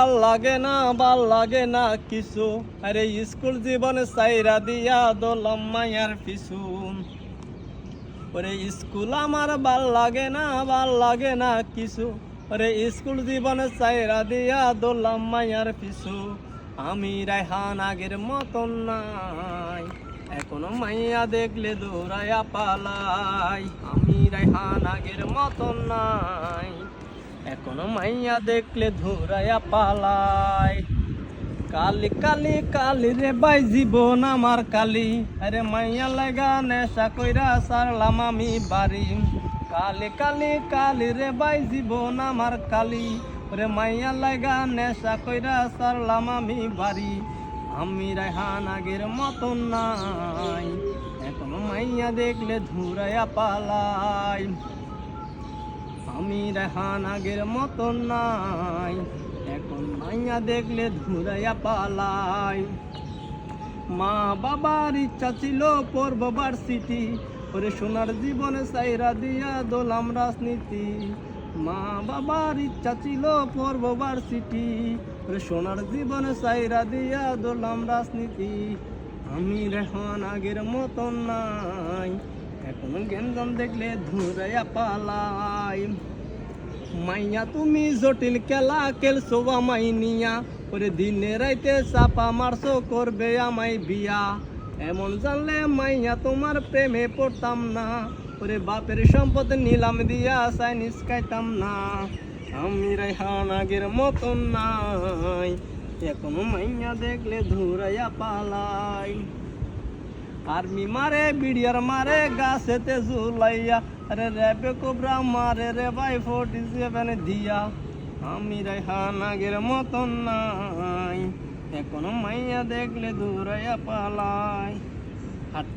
ভাল লাগে না কিছু। আরে স্কুল জীবনে সাইরা দিয়া দোলাম মায়ার পিছু। ওরে স্কুল আমার ভাল লাগে না কিছু। ওরে স্কুল জীবনে সাইরা দিয়া দোলাম মায়ার পিছু। আমি রায়হান আগের মতন নাই, এখনো মাইয়া দেখলে দৌড়াইয়া পালাই। আমি রায়হান আগের মতন নাই, এখনো মাইয়া দেখলে দৌড়াইয়া পালাই। কালি কালি কালি রে বাই জীবন আমার কালি, আরে মাইয়া লাগা নেশা কইরা সারলাম আমি বাড়ি। কালি কালি কালি রে বাই জীবন আমার কালি, ওরে মাইয়া লাগা নেশা কইরা সারলাম আমি বাড়ি। আমি রায়হান আগের মতন নাই, এখনো মাইয়া দেখলে ধুরাইয়া পালাই। আমি রায়হান আগের মতন নাই, এখন মাইয়া দেখলে ধুরাইয়া পালাই। মা বাবার ইচ্ছা ছিল পড়ব ভার্সিটি, ওরে সোনার জীবনে সাইরা দিয়া দোলাম রাজনীতি। মা বাবার ইচ্ছা ছিল পড়ব ভার্সিটি, ওরে সোনার জীবনে সাইরা দিয়া দোলাম রাজনীতি। আমি রায়হান আগের মতন নাই, এখন গেঞ্জাম দেখলে ধুরাইয়া পালাই। মাইয়া তুমি জটিল খেলা খেলছো আমায় নিয়া, ওরে দিনে রাইতে চাপা মারছো করবে আমায় বিয়া। এমন জানলে মাইয়া তোমার প্রেমে পড়তাম না, ওরে বাপের সম্পদ নিলাম দিয়া চাইনিজ খাইতাম না। আমি রায়হান আগের মতন নাই, এখনো মাইয়া দেখলে ধুরাইয়া পালাই। আর্মি মারে বিড়িয়ার মারে গাছেতে ঝুলাইয়া, আরে র্যাবে কোবরা মারে রে ভাই 47 দিয়া। আমি রায়হান আগের মতন নাই, এখনো মাইয়া দেখলে দৌড়াইয়া পালাই। হাট।